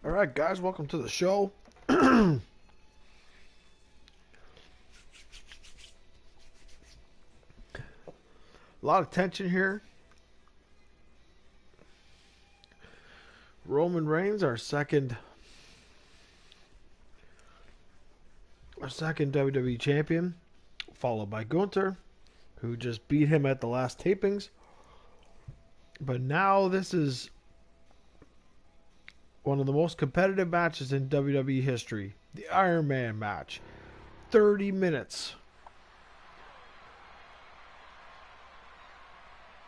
All right, guys, welcome to the show. A lot of tension here. Roman Reigns, our second WWE champion, followed by Gunther, who just beat him at the last tapings. But now this is one of the most competitive matches in WWE history. The Ironman match. 30 minutes.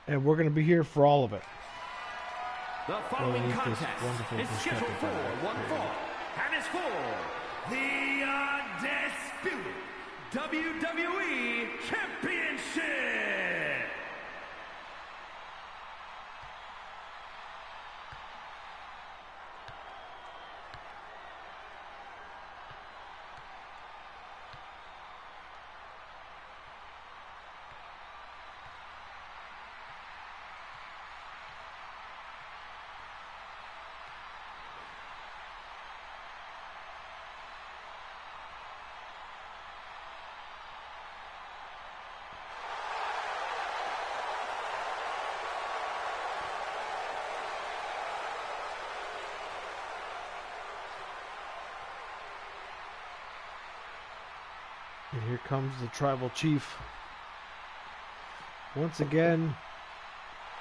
And we're going to be here for all of it. The following contest is scheduled for one fall and is for the undisputed WWE Championship. And here comes the tribal chief. Once again,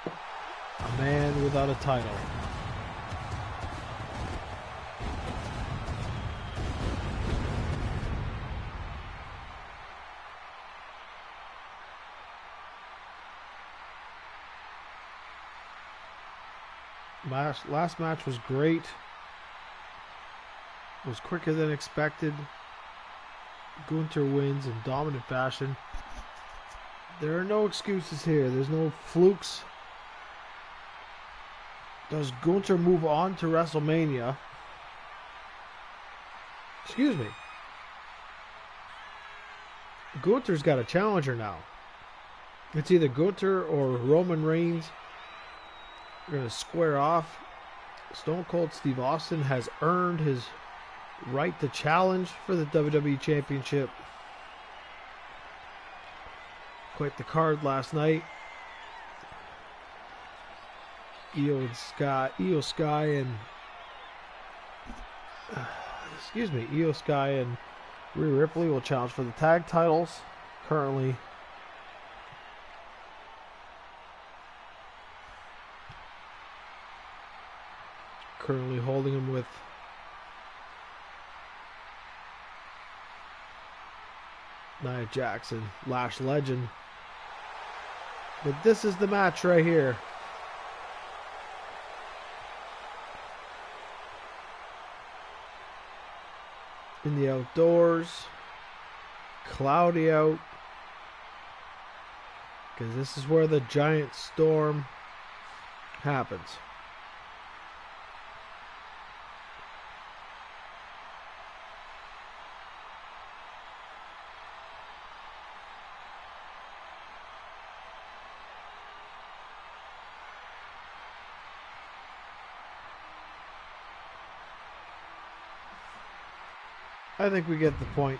a man without a title. Last match was great. It was quicker than expected. Gunther wins in dominant fashion. There are no excuses here. There's no flukes. Does Gunther move on to WrestleMania? Excuse me. Gunther's got a challenger now. It's either Gunther or Roman Reigns. We're going to square off. Stone Cold Steve Austin has earned his right to challenge for the WWE Championship. Quite the card last night. Io Sky and Rhea Ripley will challenge for the tag titles. Currently holding them with Nia Jackson, Lash Legend. But this is the match right here. In the outdoors. Cloudy out. Because this is where the giant storm happens. I think we get the point.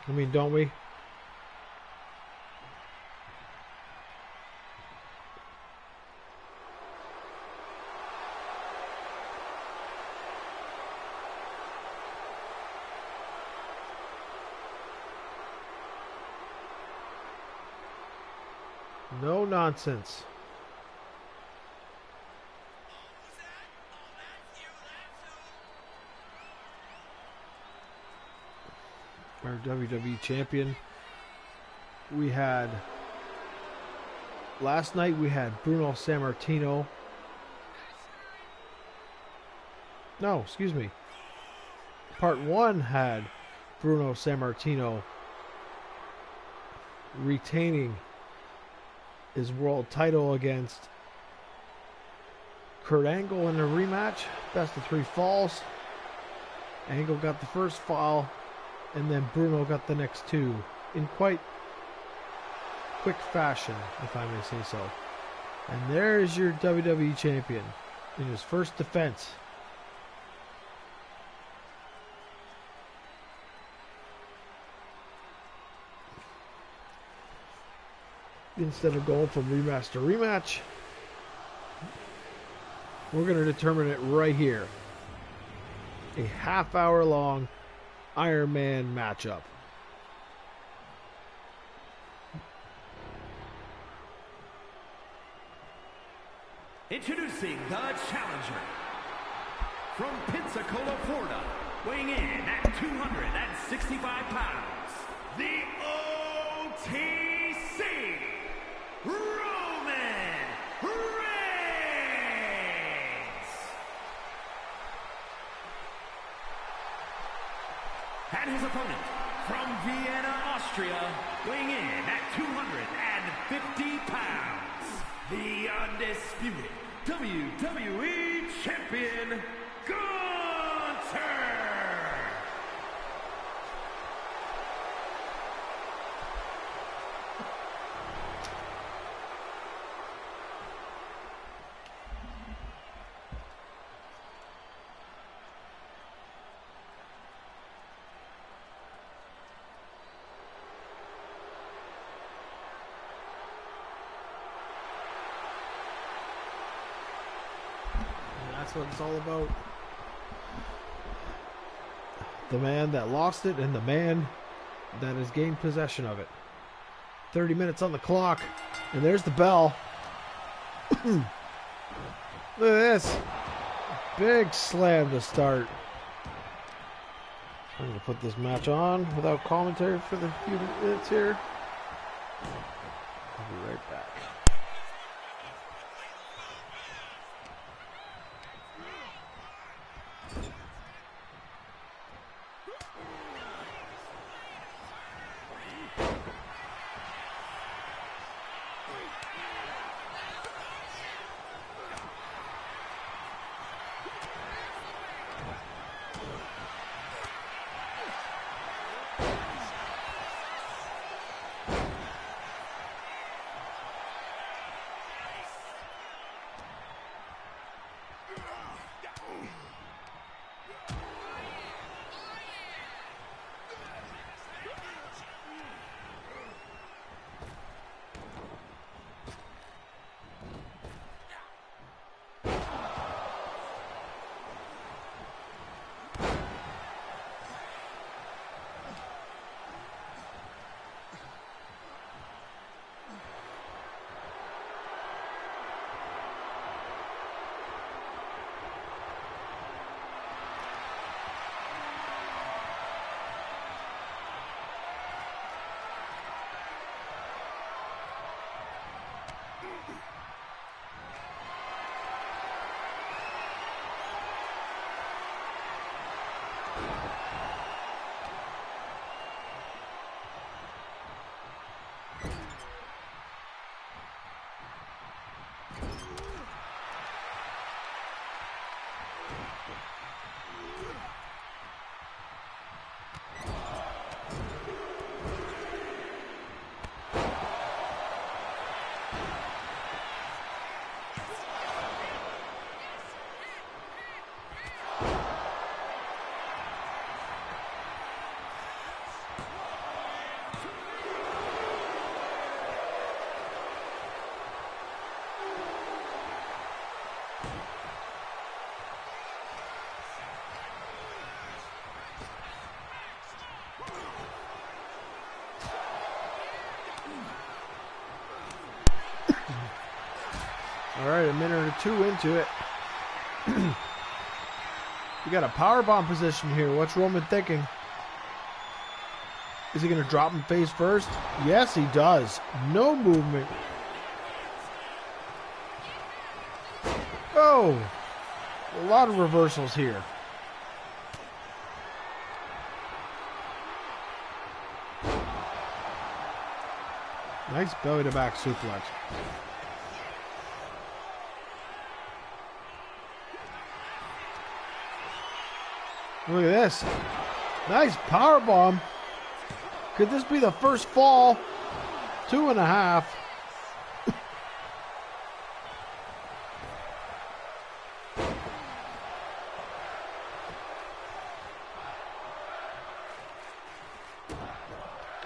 I mean, don't we? No nonsense. Our WWE champion. Last night we had Bruno Sammartino. No, excuse me. Part 1 had Bruno Sammartino retaining his world title against Kurt Angle in a rematch. Best of 3 falls. Angle got the first fall, and then Bruno got the next 2 in quite quick fashion, if I may say so. And there's your WWE champion in his first defense instead of going from rematch to rematch. We're going to determine it right here. A half-hour long Ironman matchup. Introducing the challenger from Pensacola, Florida, weighing in at 265 pounds, the OTC, Roman Reigns. And his opponent from Vienna, Austria, weighing in at 250 pounds, the undisputed WWE Champion, Gunther! That's what it's all about. The man that lost it and the man that has gained possession of it. 30 minutes on the clock. And there's the bell. Look at this. Big slam to start. I'm going to put this match on without commentary for the few minutes here. I'll be right back. All right, a minute or two into it. We got a powerbomb position here. What's Roman thinking? Is he going to drop him face first? Yes, he does. No movement. Oh, a lot of reversals here. Nice belly to back suplex. Look at this. Nice power bomb. Could this be the first fall? 2.5.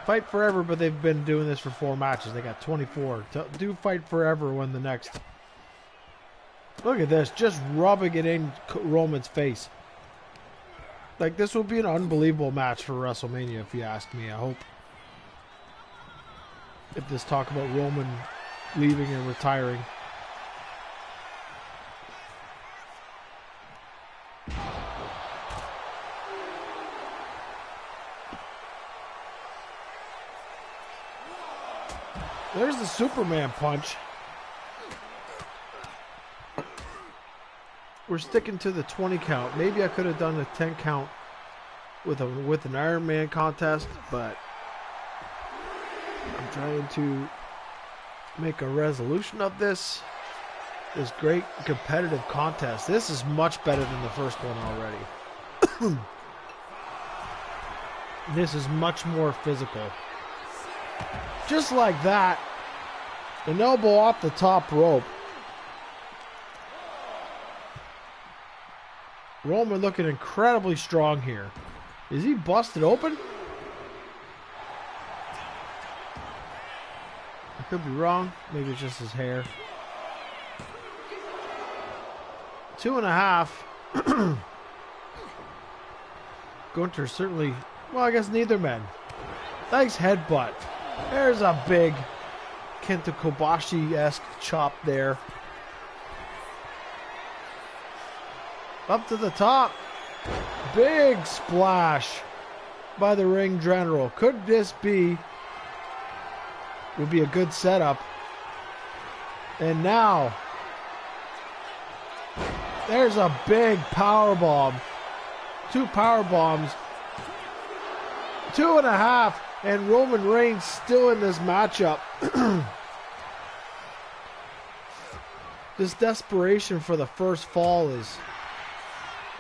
Fight forever, but they've been doing this for 4 matches. They got 24. Do fight forever when the next... Look at this, just rubbing it in Roman's face. Like, this will be an unbelievable match for WrestleMania, if you ask me, I hope. If this talk about Roman leaving and retiring. There's the Superman punch. We're sticking to the 20 count. Maybe I could have done a 10 count with an Ironman contest, but I'm trying to make a resolution of this great competitive contest. This is much better than the first one already. This is much more physical. Just like that, an elbow off the top rope. Roman looking incredibly strong here. Is he busted open? I could be wrong. Maybe it's just his hair. 2.5. Gunther certainly... Well, I guess neither men. Nice headbutt. There's a big Kenta Kobashi-esque chop there. Up to the top. Big splash by the ring general. Could this be... Would be a good setup. And now... There's a big power bomb. 2 power bombs. 2.5. And Roman Reigns still in this matchup. This desperation for the first fall is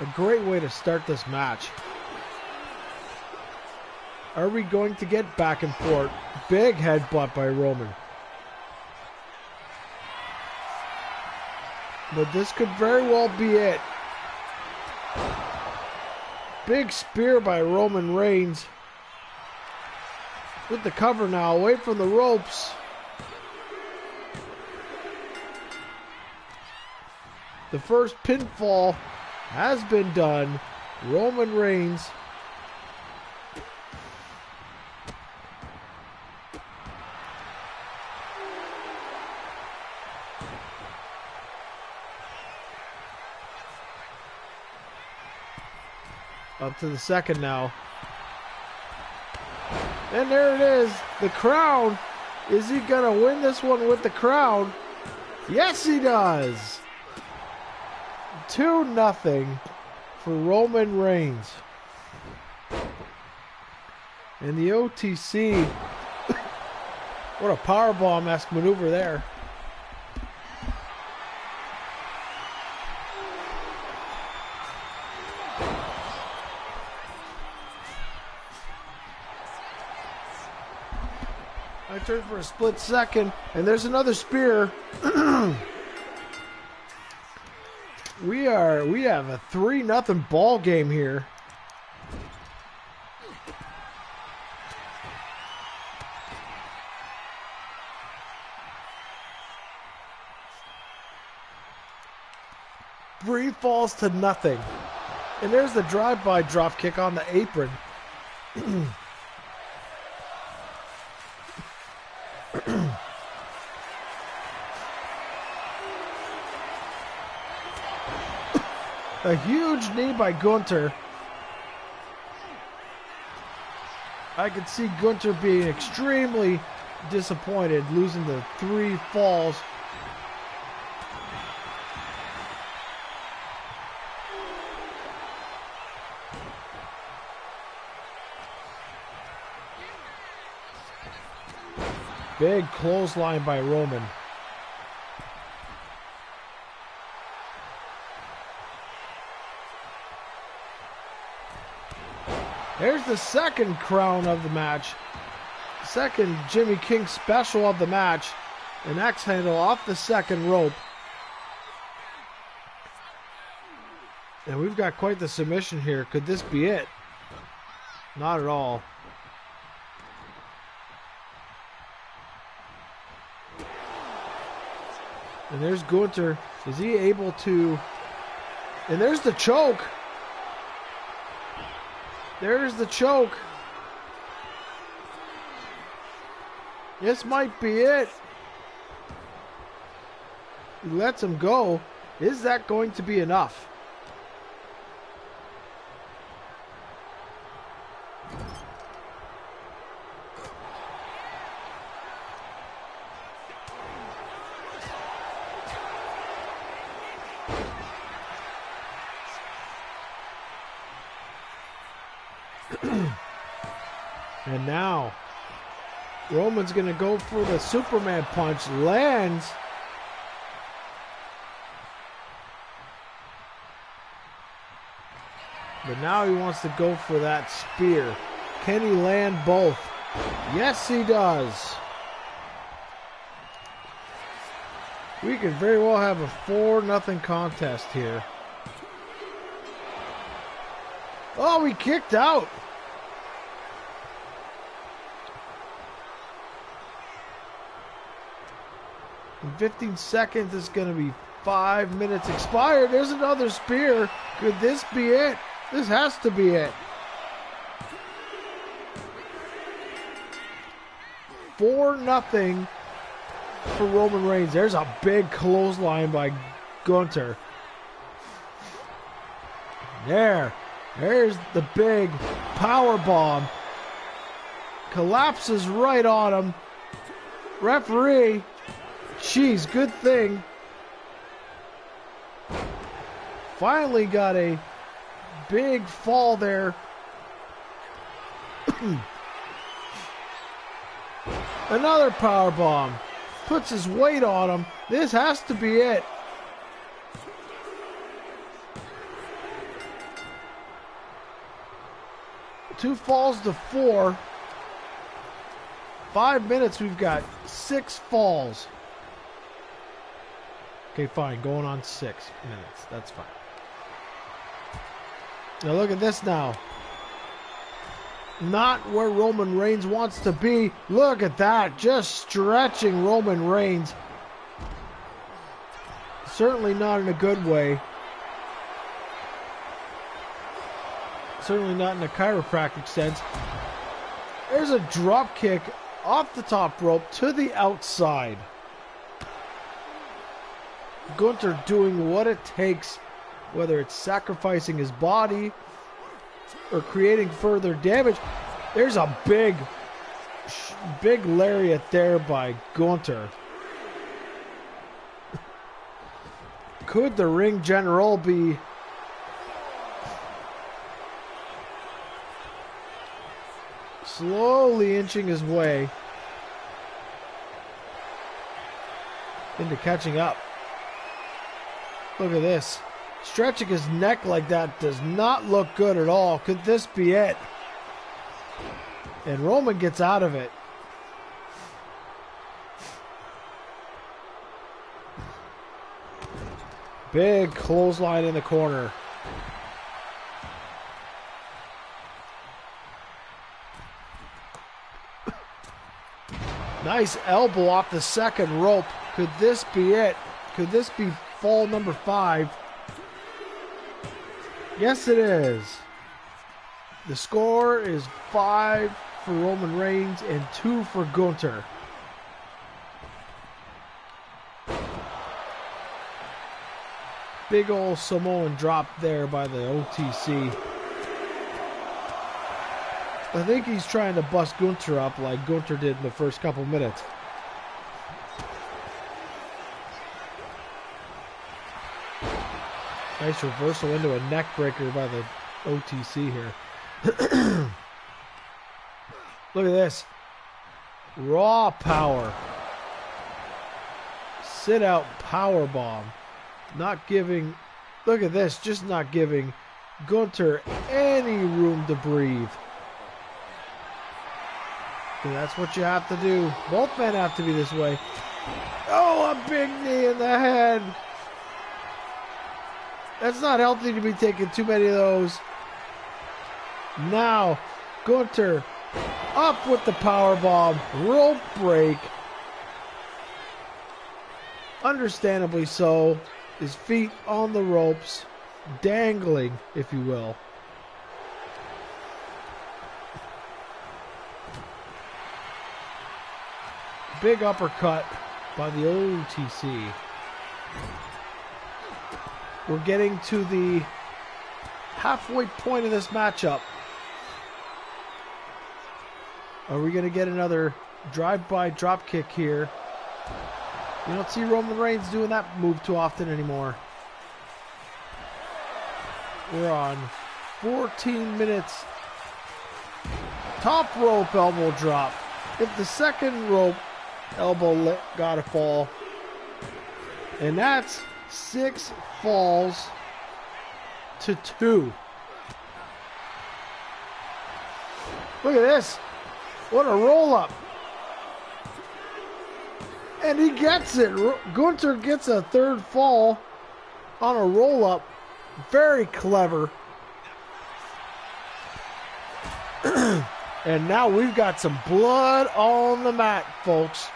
a great way to start this match. Are we going to get back and forth? Big headbutt by Roman. But this could very well be it. Big spear by Roman Reigns. With the cover now, away from the ropes. The first pinfall has been done. Roman Reigns up to the second now. And there it is, the crown. Is he gonna win this one with the crown? Yes, he does. 2-0 for Roman Reigns. And the OTC, what a powerbomb-esque maneuver there. I turned for a split second, and there's another spear. We have a 3-0 ball game here. Three falls to nothing. And there's the drive-by drop kick on the apron. A huge knee by Gunther. I could see Gunther being extremely disappointed, losing the 3 falls. Big clothesline by Roman. There's the second crown of the match. Second Jimmy King special of the match. An X handle off the second rope. And we've got quite the submission here. Could this be it? Not at all. And there's Gunther. Is he able to... And there's the choke. There's the choke. This might be it. He lets him go. Is that going to be enough? And now Roman's going to go for the Superman punch. Lands. But now he wants to go for that spear. Can he land both? Yes, he does. We could very well have a 4-0 contest here. Oh, he kicked out. In 15 seconds, it's going to be 5 minutes expired. There's another spear. Could this be it? This has to be it. 4-0 for Roman Reigns. There's a big clothesline by Gunther. There's the big power bomb. Collapses right on him. Referee. Jeez, good thing. Finally got a big fall there. Another power bomb. Puts his weight on him. This has to be it. Two falls to 4. 5 minutes, we've got 6 falls. Okay, fine. Going on 6 minutes. That's fine. Now look at this now. Not where Roman Reigns wants to be. Look at that. Just stretching Roman Reigns. Certainly not in a good way. Certainly not in a chiropractic sense. There's a drop kick off the top rope to the outside. Gunther doing what it takes, whether it's sacrificing his body or creating further damage. There's a big lariat there by Gunther. Could the ring general be slowly inching his way into catching up? Look at this. Stretching his neck like that does not look good at all. Could this be it? And Roman gets out of it. Big clothesline in the corner. Nice elbow off the second rope. Could this be it? Could this be fall number 5? Yes, it is. The score is 5 for Roman Reigns and 2 for Gunther. Big old Samoan drop there by the OTC. I think he's trying to bust Gunther up like Gunther did in the first couple minutes. Nice reversal into a neck breaker by the OTC here. Look at this. Raw power. Sit out power bomb. Not giving, look at this, just not giving Gunther any room to breathe. And that's what you have to do. Both men have to be this way. Oh, a big knee in the head. That's not healthy to be taking too many of those. Now, Gunther up with the power bomb, rope break. understandably so. His feet on the ropes, dangling, if you will. Big uppercut by the OTC. We're getting to the halfway point of this matchup. Are we going to get another drive-by drop kick here? You don't see Roman Reigns doing that move too often anymore. We're on 14 minutes. Top rope elbow drop. If the second rope elbow got a fall. And that's 6 falls to 2. Look at this. What a roll up. And he gets it. Gunther gets a third fall on a roll up. Very clever. And now we've got some blood on the mat, folks.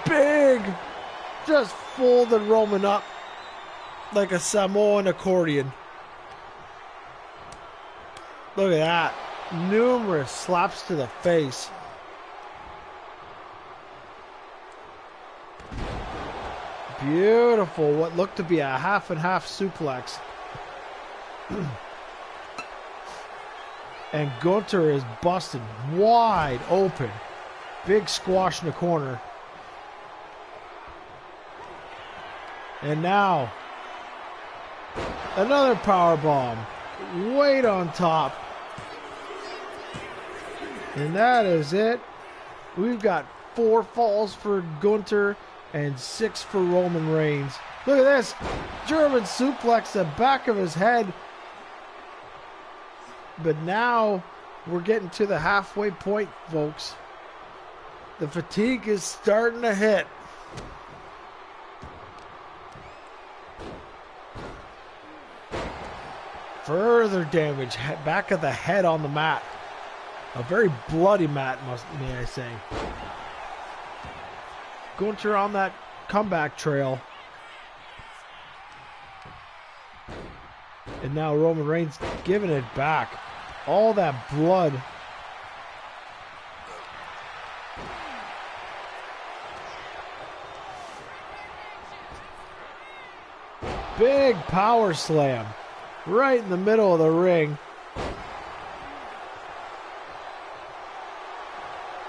Big. Just folded Roman up like a Samoan accordion. Look at that. Numerous slaps to the face. Beautiful. What looked to be a half and half suplex. And Gunther is busted wide open. Big squash in the corner. And now, another power bomb. Weight on top. And that is it. We've got 4 falls for Gunther and 6 for Roman Reigns. Look at this. German suplex the back of his head. But now we're getting to the halfway point, folks. The fatigue is starting to hit. Further damage. Back of the head on the mat. A very bloody mat, may I say. Gunther on that comeback trail. And now Roman Reigns giving it back. All that blood. Big power slam. Right in the middle of the ring.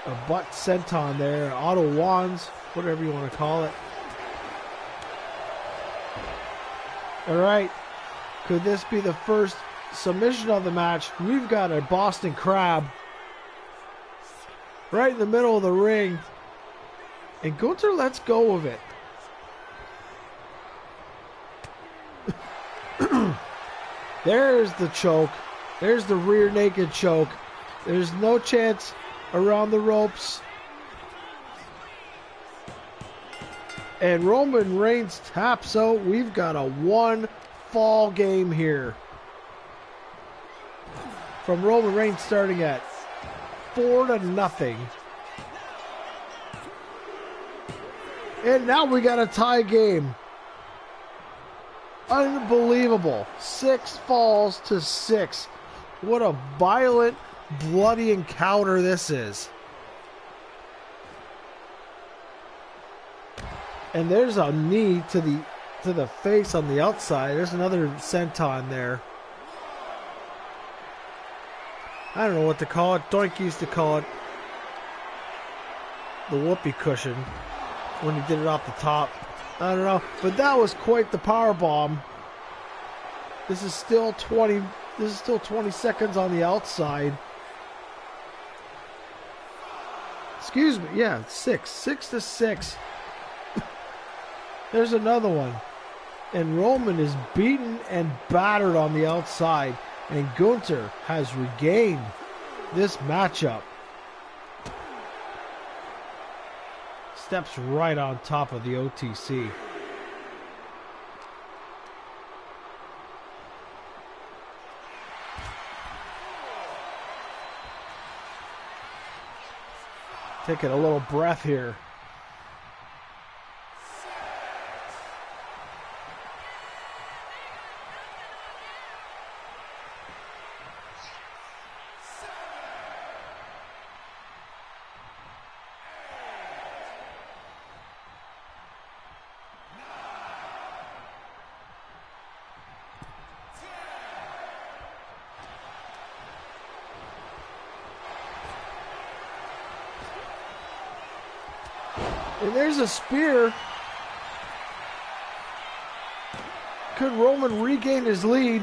A butt senton there. Auto wands. Whatever you want to call it. Alright. Could this be the first submission of the match? We've got a Boston Crab right in the middle of the ring. And Gunther lets go of it. There's the choke. There's the rear naked choke. There's no chance around the ropes. And Roman Reigns taps out. We've got a 1-fall game here. From Roman Reigns starting at 4-0. And now we got a tie game. Unbelievable. 6 falls to 6. What a violent, bloody encounter this is. And there's a knee to the face on the outside. There's another senton there. I don't know what to call it. Doink used to call it the whoopee cushion when he did it off the top. I don't know, but that was quite the power bomb. This is still 20 seconds on the outside. Excuse me. Yeah, 6 to 6. There's another one. And Roman is beaten and battered on the outside. And Gunther has regained this matchup. Steps right on top of the OTC. Taking a little breath here. And there's a spear. Could Roman regain his lead?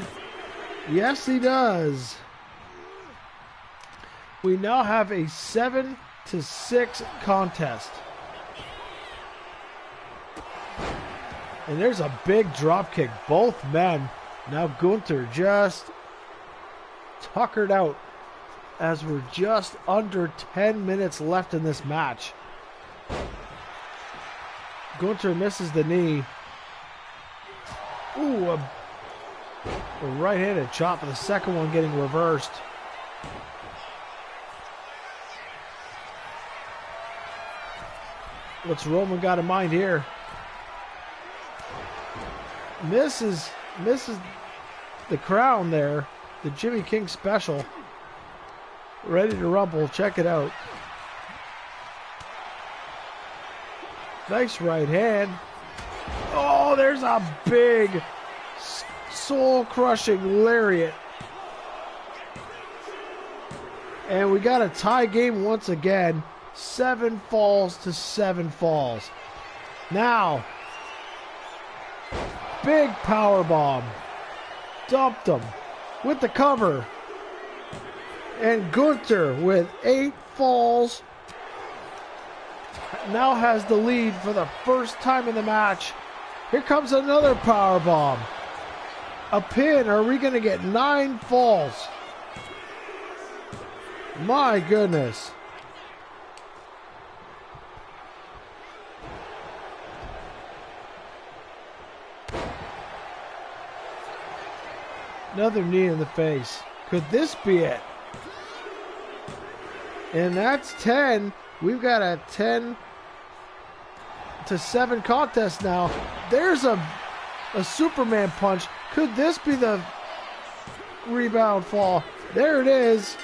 Yes, he does. We now have a 7-6 contest. And there's a big drop kick. Both men. Now Gunther just tuckered out as we're just under 10 minutes left in this match. Gunther misses the knee. Ooh, a right-handed chop, and the second one getting reversed. What's Roman got in mind here? Misses the crown there. The Jimmy King special. Ready to rumble. Check it out. Nice right hand. Oh, there's a big soul-crushing lariat. And we got a tie game once again. 7 falls to 7 falls. Now, big power bomb. Dumped him with the cover. And Gunther with 8 falls now has the lead for the first time in the match. Here comes another power bomb. A pin. Are we going to get 9 falls? My goodness. Another knee in the face. Could this be it? And that's 10. We've got a 10 to 7 contest now. There's a Superman punch. Could this be the rebound fall? There it is.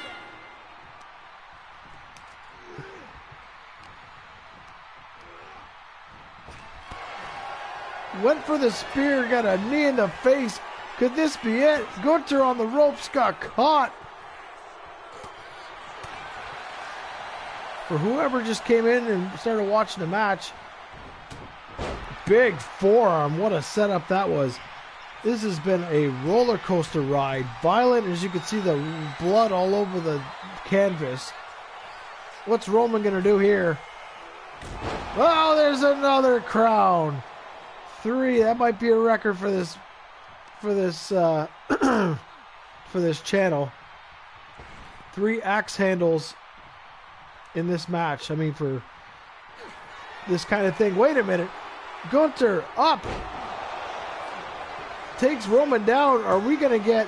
Went for the spear, got a knee in the face. Could this be it? Gunther on the ropes got caught. For whoever just came in and started watching the match, big forearm. What a setup that was. This has been a roller coaster ride. Violent, as you can see the blood all over the canvas. What's Roman going to do here? Oh, there's another crown. 3. That might be a record for this for this channel. 3 axe handles in this match. I mean, for this kind of thing. Wait a minute. Gunther up. Takes Roman down. Are we going to get...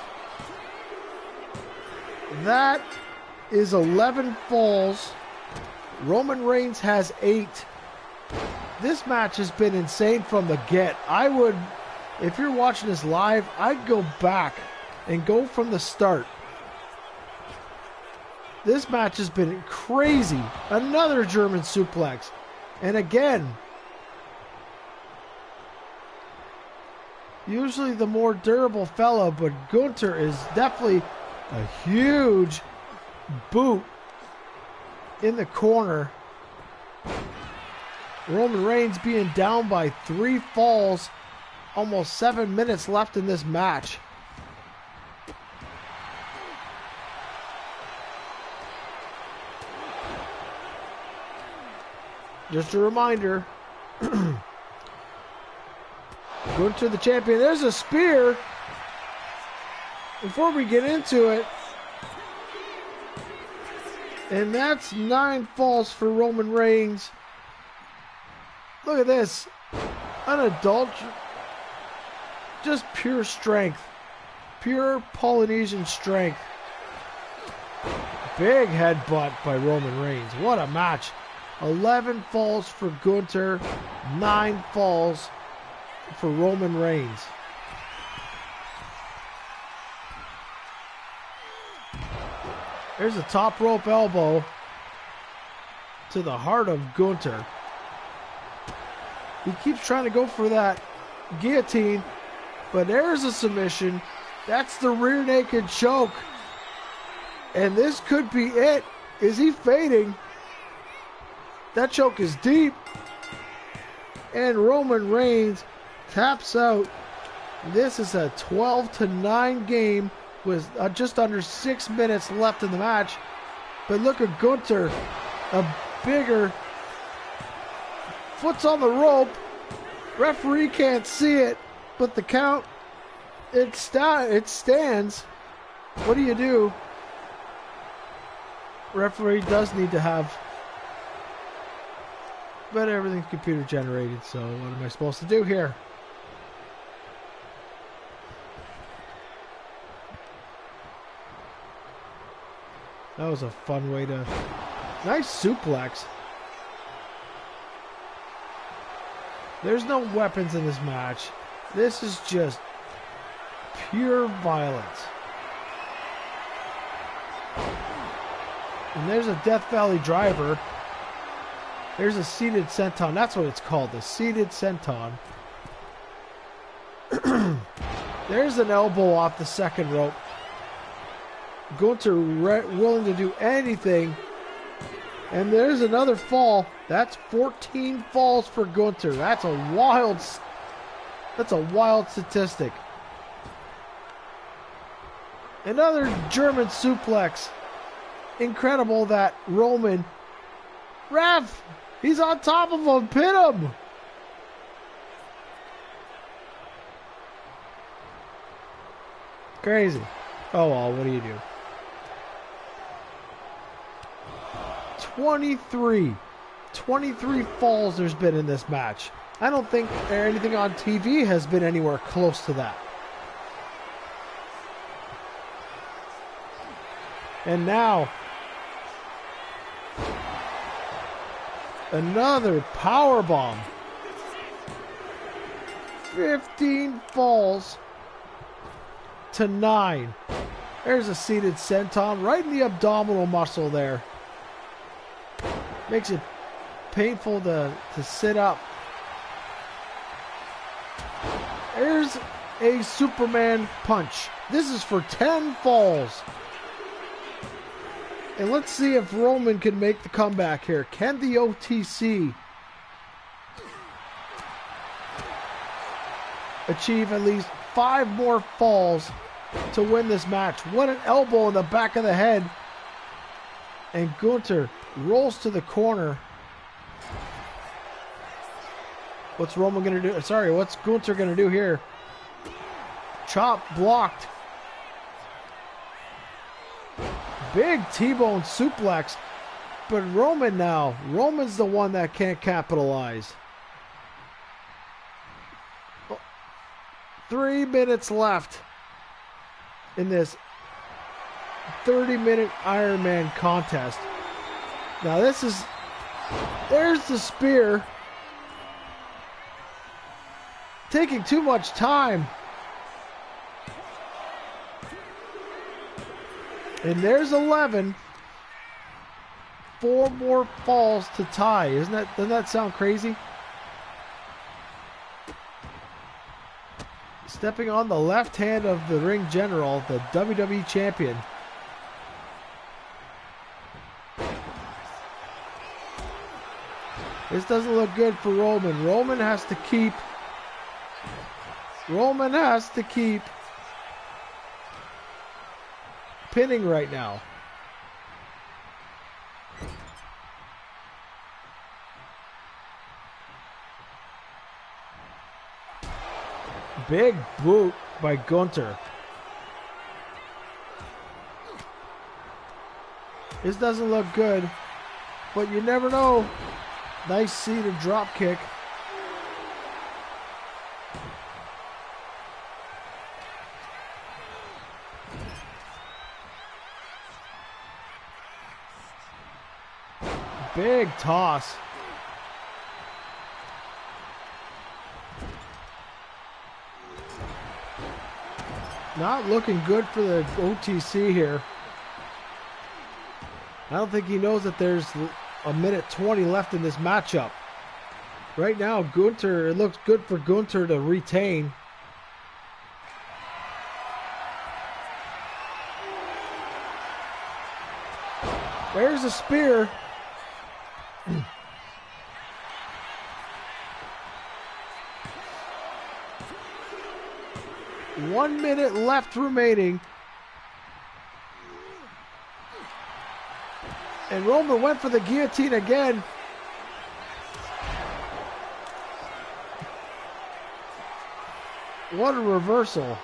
That is 11 falls. Roman Reigns has 8. This match has been insane from the get. I would, if you're watching this live, I'd go back and go from the start. This match has been crazy. Another German suplex. And again, usually the more durable fella, but Gunther is definitely a huge boot in the corner. Roman Reigns being down by 3 falls. Almost 7 minutes left in this match. Just a reminder. Gunther the champion. There's a spear. Before we get into it. And that's 9 falls for Roman Reigns. Look at this. Unadulterated. Just pure strength. Pure Polynesian strength. Big headbutt by Roman Reigns. What a match. 11 falls for Gunther. 9 falls for Roman Reigns. There's a top rope elbow to the heart of Gunther. He keeps trying to go for that guillotine, but there's a submission. That's the rear naked choke. And this could be it. Is he fading? That choke is deep. And Roman Reigns taps out. This is a 12-9 game with just under 6 minutes left in the match. But look at Gunther, a bigger foot's on the rope. Referee can't see it, but the count, it stands. What do you do? Referee does need to have, but everything's computer generated, so what am I supposed to do here? That was a fun way to... Nice suplex. There's no weapons in this match. This is just pure violence. And there's a Death Valley driver. There's a seated senton. That's what it's called, the seated senton. There's an elbow off the second rope. Gunther willing to do anything. And there's another fall. That's 14 falls for Gunther. That's a wild statistic. Another German suplex. Incredible that Roman... Ref! He's on top of him. Pin him! Crazy. Oh well, what do you do? 23 falls there's been in this match. I don't think anything on TV has been anywhere close to that. And now, another power bomb. 15 falls to 9. There's a seated senton right in the abdominal muscle there. Makes it painful to sit up. There's a Superman punch. This is for 10 falls. And let's see if Roman can make the comeback here. Can the OTC achieve at least 5 more falls to win this match? What an elbow in the back of the head. And Gunther rolls to the corner. What's Roman going to do? Sorry, what's Gunther going to do here? Chop blocked. Big T-bone suplex. But Roman now. Roman's the one that can't capitalize. 3 minutes left in this 30-minute Ironman contest. Now there's the spear. Taking too much time. And there's 11. 4 more falls to tie. Doesn't that sound crazy? Stepping on the left hand of the ring general, the WWE champion. This doesn't look good for Roman. Roman has to keep pinning right now. Big boot by Gunther. This doesn't look good, but you never know. Nice seated drop kick. Big toss. Not looking good for the OTC here. I don't think he knows that there's a minute 20 left in this matchup. Right now, Gunther, it looks good for Gunther to retain. There's a spear. 1 minute left remaining. And Roman went for the guillotine again. What a reversal.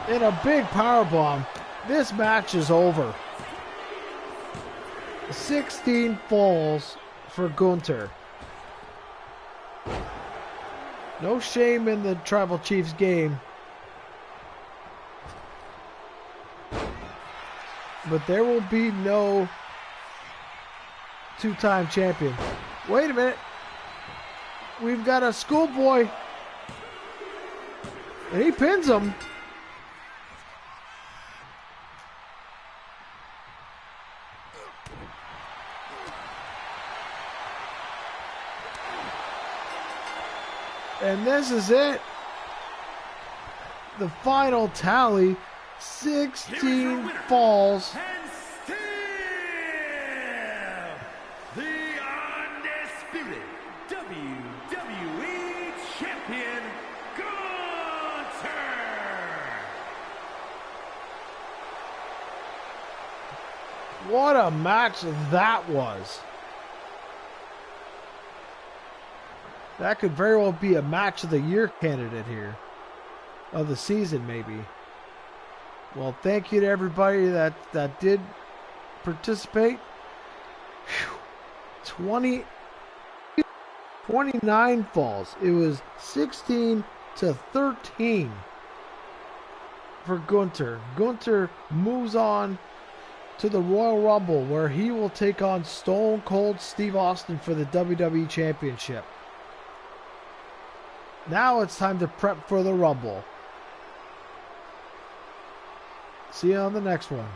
And a big powerbomb. This match is over. 16 falls for Gunther. No shame in the Tribal Chief's game. But there will be no two-time champion. Wait a minute. We've got a schoolboy. And he pins him. And this is it. The final tally. 16 falls. And still the undisputed WWE Champion, Gunther. What a match that was. That could very well be a match of the year candidate here. Of the season, maybe. Well, thank you to everybody that did participate. Whew. 29 falls. It was 16-13 for Gunther. Gunther moves on to the Royal Rumble, where he will take on Stone Cold Steve Austin for the WWE Championship. Now it's time to prep for the Rumble. See you on the next one.